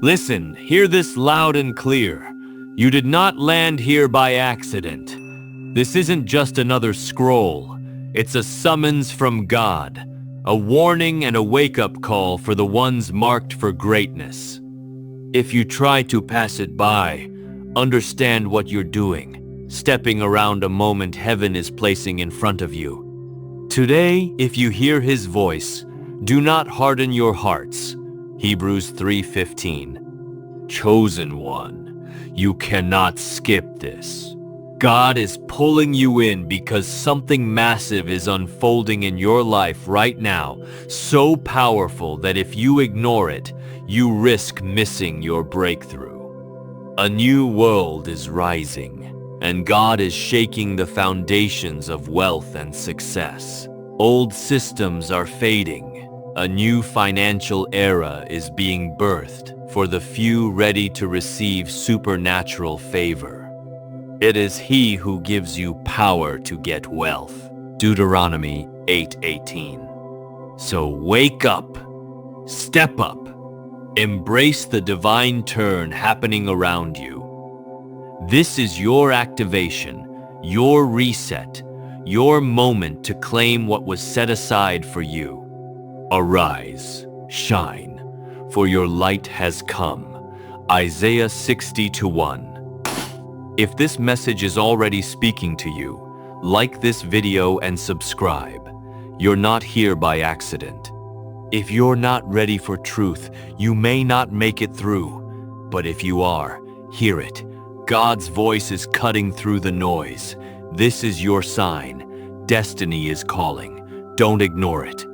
Listen, hear this loud and clear. You did not land here by accident. This isn't just another scroll. It's a summons from God, a warning and a wake-up call for the ones marked for greatness. If you try to pass it by, understand what you're doing, stepping around a moment heaven is placing in front of you. Today, if you hear his voice, do not harden your hearts. Hebrews 3:15. Chosen one, you cannot skip this. God is pulling you in because something massive is unfolding in your life right now, so powerful that if you ignore it, you risk missing your breakthrough. A new world is rising, and God is shaking the foundations of wealth and success. Old systems are fading. A new financial era is being birthed for the few ready to receive supernatural favor. It is he who gives you power to get wealth. Deuteronomy 8:18. So wake up, step up, embrace the divine turn happening around you. This is your activation, your reset, your moment to claim what was set aside for you. Arise, shine, for your light has come. Isaiah 60:1. If this message is already speaking to you, like this video and subscribe. You're not here by accident. If you're not ready for truth, you may not make it through. But if you are, hear it. God's voice is cutting through the noise. This is your sign. Destiny is calling. Don't ignore it.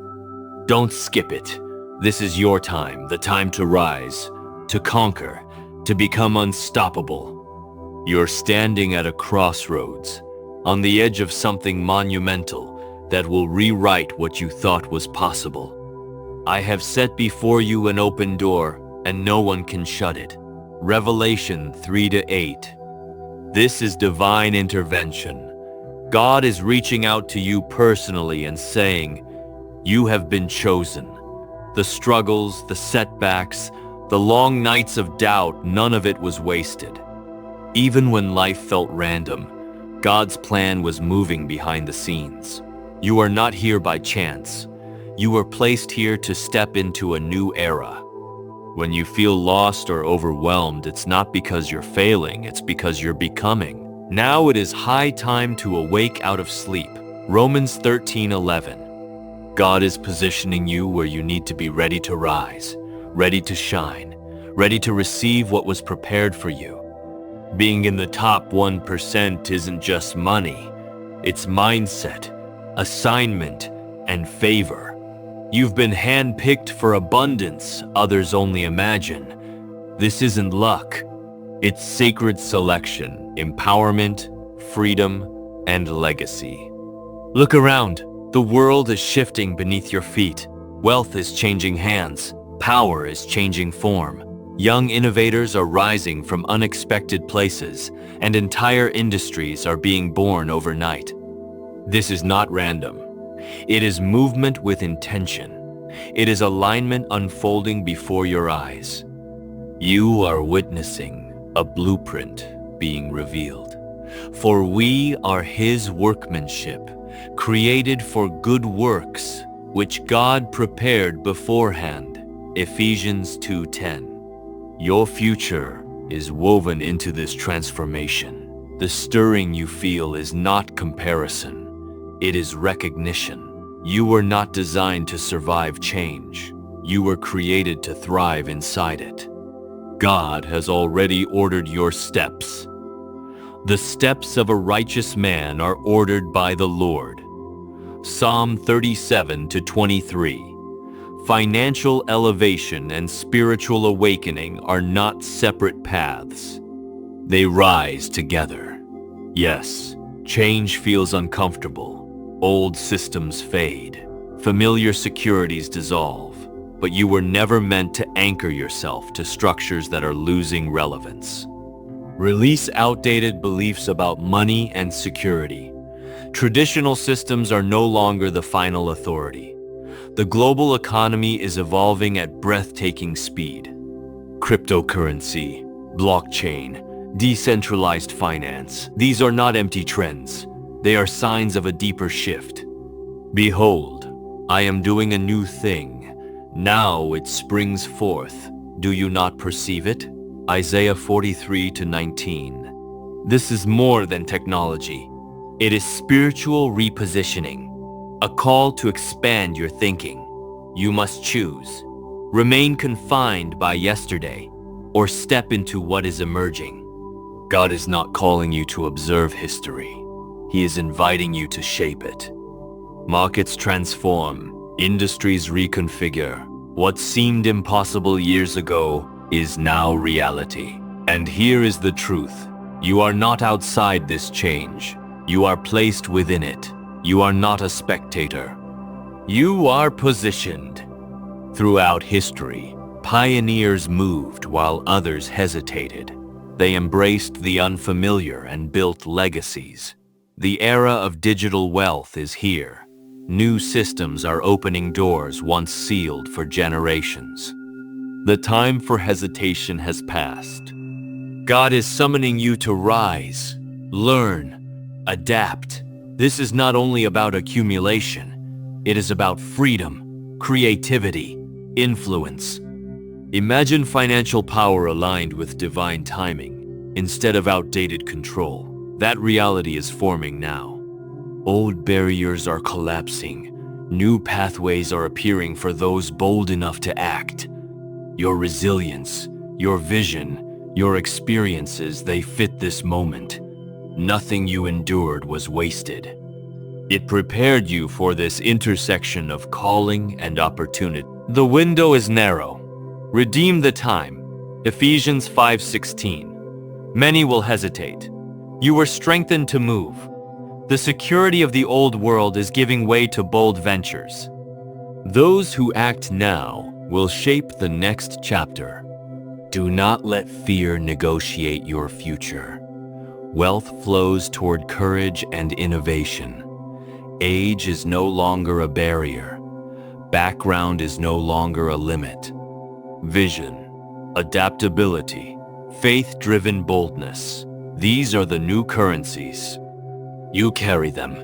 Don't skip it. This is your time, the time to rise, to conquer, to become unstoppable. You're standing at a crossroads, on the edge of something monumental that will rewrite what you thought was possible. I have set before you an open door, and no one can shut it. Revelation 3-8. This is divine intervention. God is reaching out to you personally and saying, you have been chosen. The struggles, the setbacks, the long nights of doubt, none of it was wasted. Even when life felt random, God's plan was moving behind the scenes. You are not here by chance. You were placed here to step into a new era. When you feel lost or overwhelmed, it's not because you're failing, it's because you're becoming. Now it is high time to awake out of sleep. Romans 13:11. God is positioning you where you need to be ready to rise, ready to shine, ready to receive what was prepared for you. Being in the top 1% isn't just money. It's mindset, assignment, and favor. You've been handpicked for abundance others only imagine. This isn't luck. It's sacred selection, empowerment, freedom, and legacy. Look around. The world is shifting beneath your feet. Wealth is changing hands. Power is changing form. Young innovators are rising from unexpected places, and entire industries are being born overnight. This is not random. It is movement with intention. It is alignment unfolding before your eyes. You are witnessing a blueprint being revealed. For we are his workmanship, created for good works, which God prepared beforehand. Ephesians 2:10. Your future is woven into this transformation. The stirring you feel is not comparison. It is recognition. You were not designed to survive change. You were created to thrive inside it. God has already ordered your steps. The steps of a righteous man are ordered by the Lord. Psalm 37-23. Financial elevation and spiritual awakening are not separate paths. They rise together. Yes, change feels uncomfortable. Old systems fade. Familiar securities dissolve. But you were never meant to anchor yourself to structures that are losing relevance. Release outdated beliefs about money and security. Traditional systems are no longer the final authority. The global economy is evolving at breathtaking speed. Cryptocurrency, blockchain, decentralized finance. These are not empty trends. They are signs of a deeper shift. Behold, I am doing a new thing. Now it springs forth. Do you not perceive it? Isaiah 43:19. This is more than technology. It is spiritual repositioning, a call to expand your thinking. You must choose. Remain confined by yesterday, or step into what is emerging. God is not calling you to observe history. He is inviting you to shape it. Markets transform, industries reconfigure. What seemed impossible years ago is now reality. And here is the truth. You are not outside this change. You are placed within it. You are not a spectator. You are positioned. Throughout history, pioneers moved while others hesitated. They embraced the unfamiliar and built legacies. The era of digital wealth is here. New systems are opening doors once sealed for generations. The time for hesitation has passed. God is summoning you to rise, learn, adapt. This is not only about accumulation. It is about freedom, creativity, influence. Imagine financial power aligned with divine timing instead of outdated control. That reality is forming now. Old barriers are collapsing. New pathways are appearing for those bold enough to act. Your resilience, your vision, your experiences, they fit this moment. Nothing you endured was wasted. It prepared you for this intersection of calling and opportunity. The window is narrow. Redeem the time. Ephesians 5:16. Many will hesitate. You were strengthened to move. The security of the old world is giving way to bold ventures. Those who act now will shape the next chapter. Do not let fear negotiate your future. Wealth flows toward courage and innovation. Age is no longer a barrier. Background is no longer a limit. Vision, adaptability, faith-driven boldness. These are the new currencies. You carry them.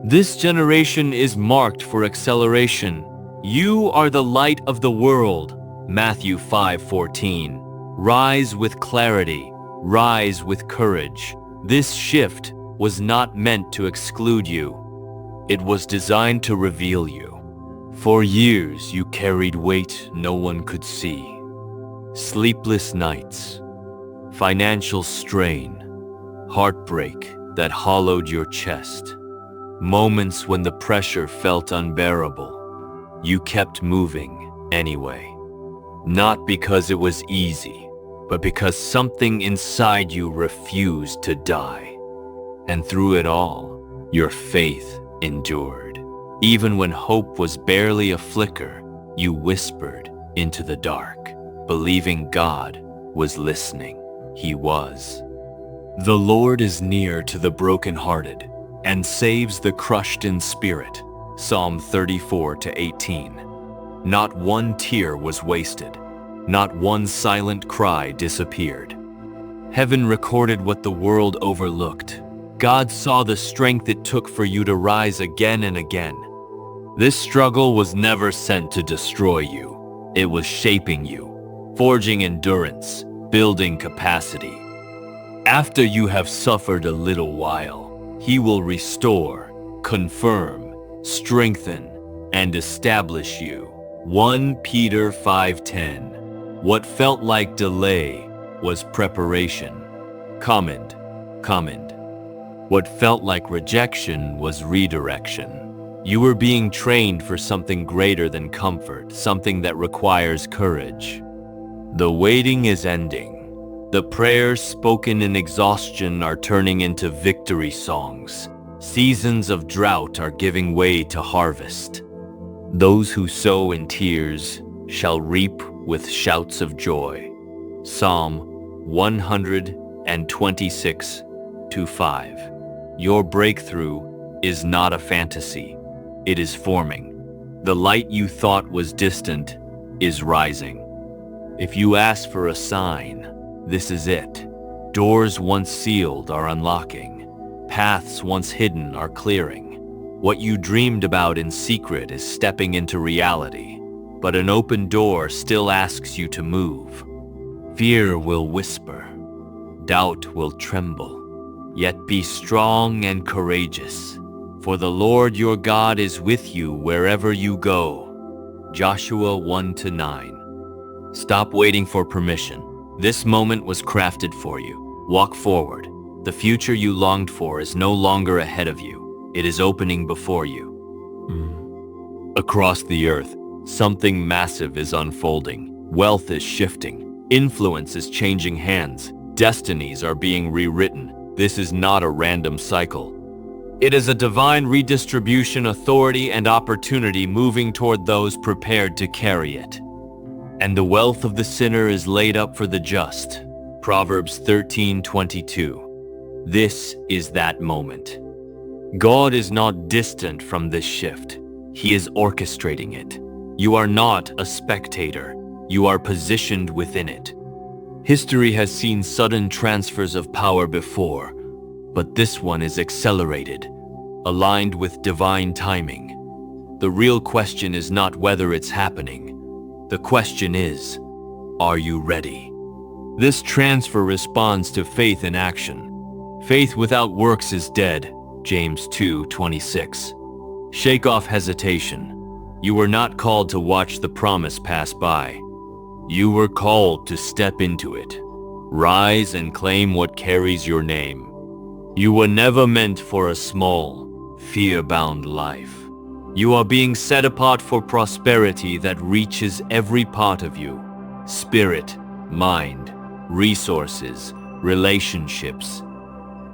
This generation is marked for acceleration. You are the light of the world. Matthew 5:14. Rise with clarity. Rise with courage. This shift was not meant to exclude you. It was designed to reveal you. For years, you carried weight no one could see. Sleepless nights, financial strain, heartbreak that hollowed your chest. Moments when the pressure felt unbearable. You kept moving anyway. Not because it was easy, but because something inside you refused to die. And through it all, your faith endured. Even when hope was barely a flicker, you whispered into the dark, believing God was listening. He was. The Lord is near to the brokenhearted and saves the crushed in spirit. Psalm 34:18. Not one tear was wasted. Not one silent cry disappeared. Heaven recorded what the world overlooked. God saw the strength it took for you to rise again and again. This struggle was never sent to destroy you. It was shaping you, forging endurance, building capacity. After you have suffered a little while, He will restore, confirm, strengthen, and establish you. 1 Peter 5:10. What felt like delay was preparation. Comment. What felt like rejection was redirection. You were being trained for something greater than comfort, something that requires courage. The waiting is ending. The prayers spoken in exhaustion are turning into victory songs. Seasons of drought are giving way to harvest. Those who sow in tears shall reap with shouts of joy. Psalm 126:5. Your breakthrough is not a fantasy. It is forming. The light you thought was distant is rising. If you ask for a sign, this is it. Doors once sealed are unlocking. Paths once hidden are clearing. What you dreamed about in secret is stepping into reality, but an open door still asks you to move. Fear will whisper. Doubt will tremble. Yet be strong and courageous, for the Lord your God is with you wherever you go. Joshua 1-9. Stop waiting for permission. This moment was crafted for you. Walk forward. The future you longed for is no longer ahead of you. It is opening before you. Across the earth, something massive is unfolding. Wealth is shifting. Influence is changing hands. Destinies are being rewritten. This is not a random cycle. It is a divine redistribution, authority, and opportunity moving toward those prepared to carry it. And the wealth of the sinner is laid up for the just. Proverbs 13:22. This is that moment. God is not distant from this shift. He is orchestrating it. You are not a spectator. You are positioned within it. History has seen sudden transfers of power before, but this one is accelerated, aligned with divine timing. The real question is not whether it's happening. The question is, are you ready? This transfer responds to faith in action. Faith without works is dead, James 2:26. Shake off hesitation. You were not called to watch the promise pass by. You were called to step into it. Rise and claim what carries your name. You were never meant for a small, fear-bound life. You are being set apart for prosperity that reaches every part of you. Spirit, mind, resources, relationships.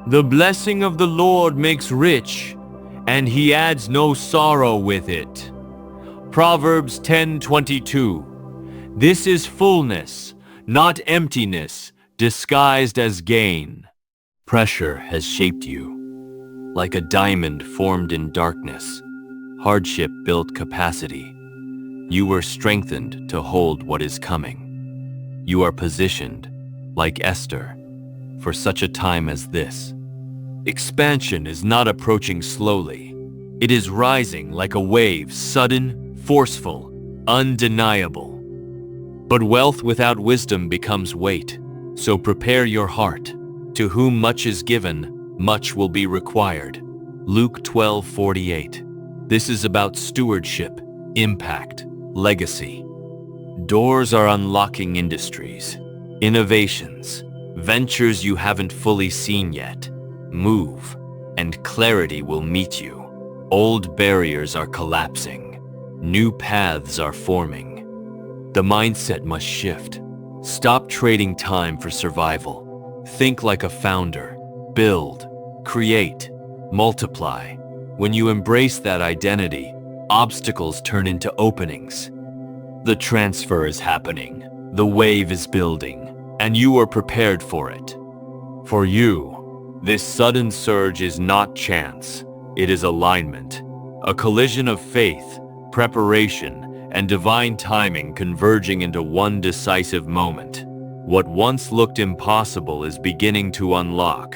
The blessing of the Lord makes rich, and he adds no sorrow with it. Proverbs 10:22. This is fullness, not emptiness, disguised as gain. Pressure has shaped you. Like a diamond formed in darkness, hardship built capacity. You were strengthened to hold what is coming. You are positioned, like Esther, for such a time as this. Expansion is not approaching slowly. It is rising like a wave, sudden, forceful, undeniable. But wealth without wisdom becomes weight, so prepare your heart. To whom much is given, much will be required. Luke 12:48. This is about stewardship, impact, legacy. Doors are unlocking industries, innovations, ventures you haven't fully seen yet. Move, and clarity will meet you. Old barriers are collapsing. New paths are forming. The mindset must shift. Stop trading time for survival. Think like a founder. Build, create, multiply. When you embrace that identity, obstacles turn into openings. The transfer is happening. The wave is building, and you are prepared for it. For you, this sudden surge is not chance. It is alignment. A collision of faith, preparation, and divine timing converging into one decisive moment. What once looked impossible is beginning to unlock.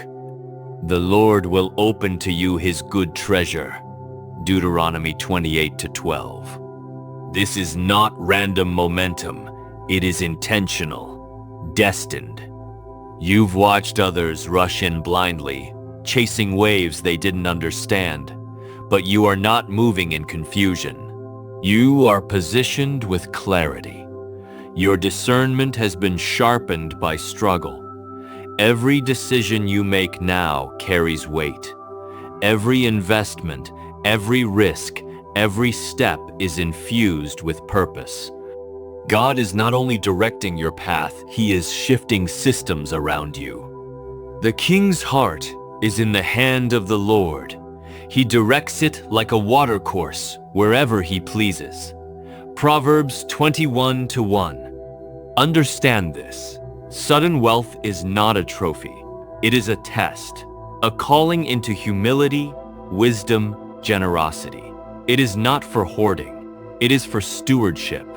The Lord will open to you his good treasure. Deuteronomy 28:12. This is not random momentum. It is intentional, destined. You've watched others rush in blindly, chasing waves they didn't understand, but you are not moving in confusion. You are positioned with clarity. Your discernment has been sharpened by struggle. Every decision you make now carries weight. Every investment, every risk, every step is infused with purpose. God is not only directing your path, he is shifting systems around you. The king's heart is in the hand of the Lord. He directs it like a watercourse wherever he pleases. Proverbs 21:1. Understand this. Sudden wealth is not a trophy. It is a test, a calling into humility, wisdom, generosity. It is not for hoarding. It is for stewardship.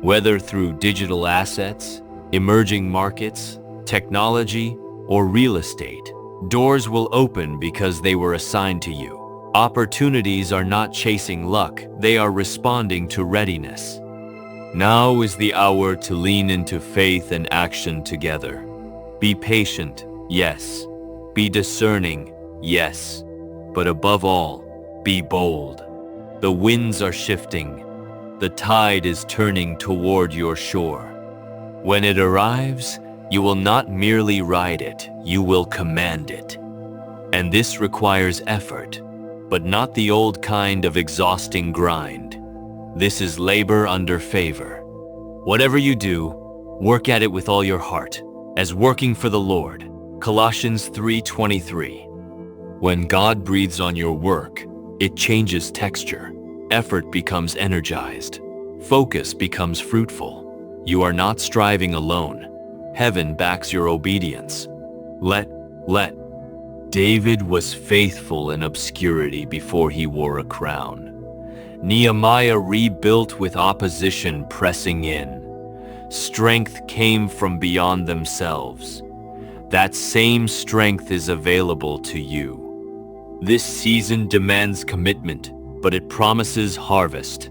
Whether through digital assets, emerging markets, technology, or real estate, doors will open because they were assigned to you. Opportunities are not chasing luck, they are responding to readiness. Now is the hour to lean into faith and action together. Be patient, yes. Be discerning, yes. But above all, be bold. The winds are shifting. The tide is turning toward your shore. When it arrives, you will not merely ride it, you will command it. And this requires effort, but not the old kind of exhausting grind. This is labor under favor. Whatever you do, work at it with all your heart, as working for the Lord. Colossians 3:23. When God breathes on your work, it changes texture. Effort becomes energized. Focus becomes fruitful. You are not striving alone. Heaven backs your obedience. Let. David was faithful in obscurity before he wore a crown. Nehemiah rebuilt with opposition pressing in. Strength came from beyond themselves. That same strength is available to you. This season demands commitment, but it promises harvest.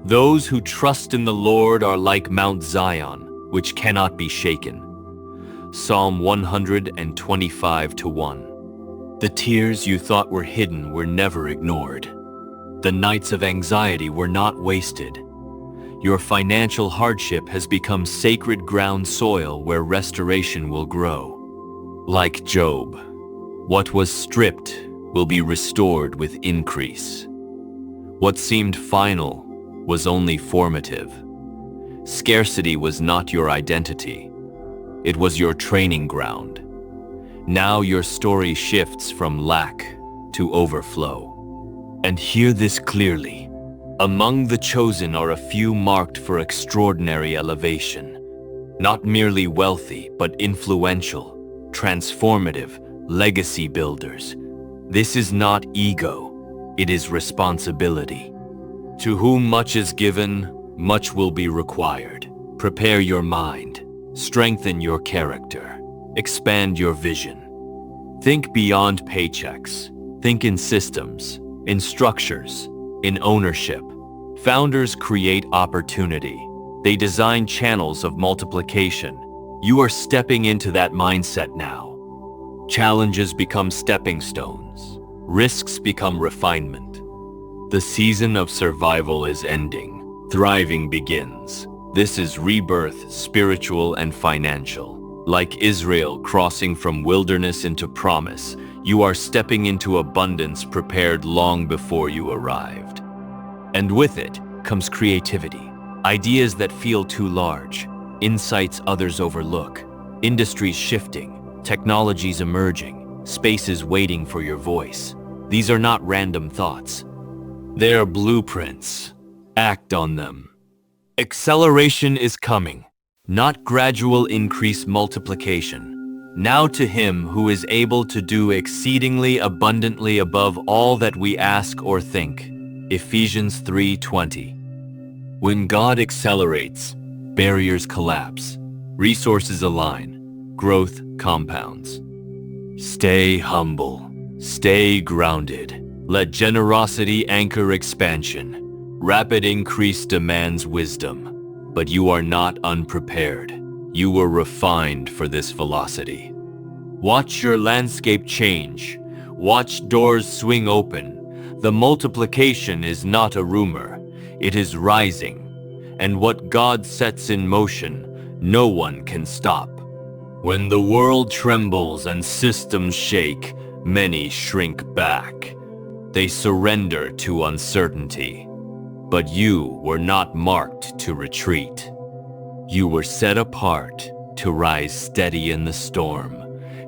Those who trust in the Lord are like Mount Zion, which cannot be shaken. Psalm 125:1. The tears you thought were hidden were never ignored. The nights of anxiety were not wasted. Your financial hardship has become sacred ground soil where restoration will grow. Like Job, what was stripped will be restored with increase. What seemed final was only formative. Scarcity was not your identity. It was your training ground. Now your story shifts from lack to overflow. And hear this clearly. Among the chosen are a few marked for extraordinary elevation. Not merely wealthy, but influential, transformative, legacy builders. This is not ego, it is responsibility. To whom much is given, much will be required. Prepare your mind, strengthen your character, expand your vision. Think beyond paychecks. Think in systems, in structures, in ownership. Founders create opportunity. They design channels of multiplication. You are stepping into that mindset now. Challenges become stepping stones. Risks become refinement. The season of survival is ending. Thriving begins. This is rebirth, spiritual and financial. Like Israel crossing from wilderness into promise, you are stepping into abundance prepared long before you arrived. And with it comes creativity. Ideas that feel too large, insights others overlook, industries shifting, technologies emerging, spaces waiting for your voice. These are not random thoughts. They are blueprints. Act on them. Acceleration is coming, not gradual increase multiplication. Now to him who is able to do exceedingly abundantly above all that we ask or think. Ephesians 3:20. When God accelerates, barriers collapse, resources align, growth compounds. Stay humble, stay grounded. Let generosity anchor expansion. Rapid increase demands wisdom, but you are not unprepared. You were refined for this velocity. Watch your landscape change. Watch doors swing open. The multiplication is not a rumor. It is rising. And what God sets in motion, no one can stop. When the world trembles and systems shake, many shrink back. They surrender to uncertainty. But you were not marked to retreat. You were set apart to rise steady in the storm,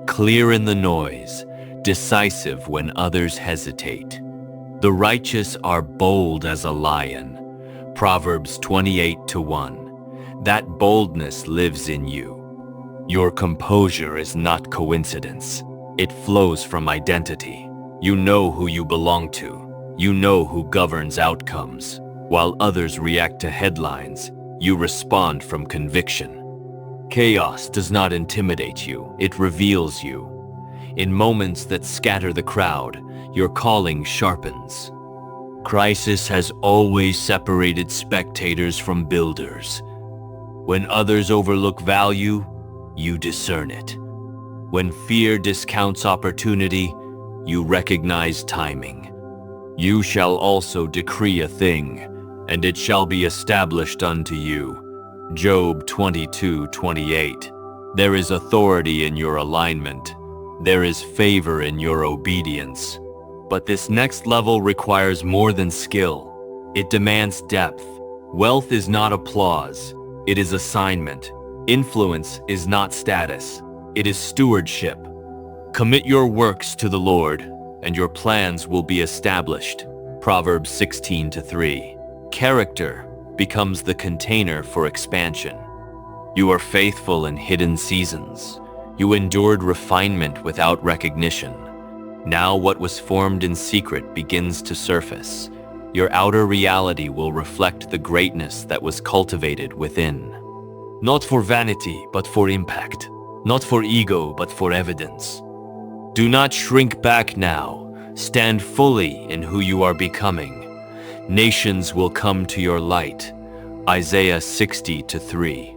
clear in the noise, decisive when others hesitate. The righteous are bold as a lion. Proverbs 28:1. That boldness lives in you. Your composure is not coincidence. It flows from identity. You know who you belong to. You know who governs outcomes. While others react to headlines, You respond from conviction. Chaos does not intimidate you, it reveals you. In moments that scatter the crowd, your calling sharpens. Crisis has always separated spectators from builders. When others overlook value, you discern it. When fear discounts opportunity, you recognize timing. You shall also decree a thing, and it shall be established unto you. Job 22:28. There is authority in your alignment. There is favor in your obedience. But this next level requires more than skill. It demands depth. Wealth is not applause. It is assignment. Influence is not status. It is stewardship. Commit your works to the Lord, and your plans will be established. Proverbs 16:3. Character becomes the container for expansion. You are faithful in hidden seasons. You endured refinement without recognition. Now what was formed in secret begins to surface. Your outer reality will reflect the greatness that was cultivated within. Not for vanity, but for impact. Not for ego, but for evidence. Do not shrink back now. Stand fully in who you are becoming. Nations will come to your light. Isaiah 60:3.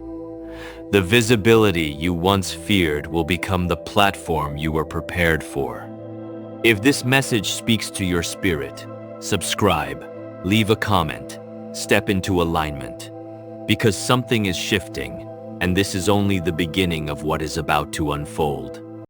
The visibility you once feared will become the platform you were prepared for. If this message speaks to your spirit, subscribe, leave a comment, step into alignment. Because something is shifting, and this is only the beginning of what is about to unfold.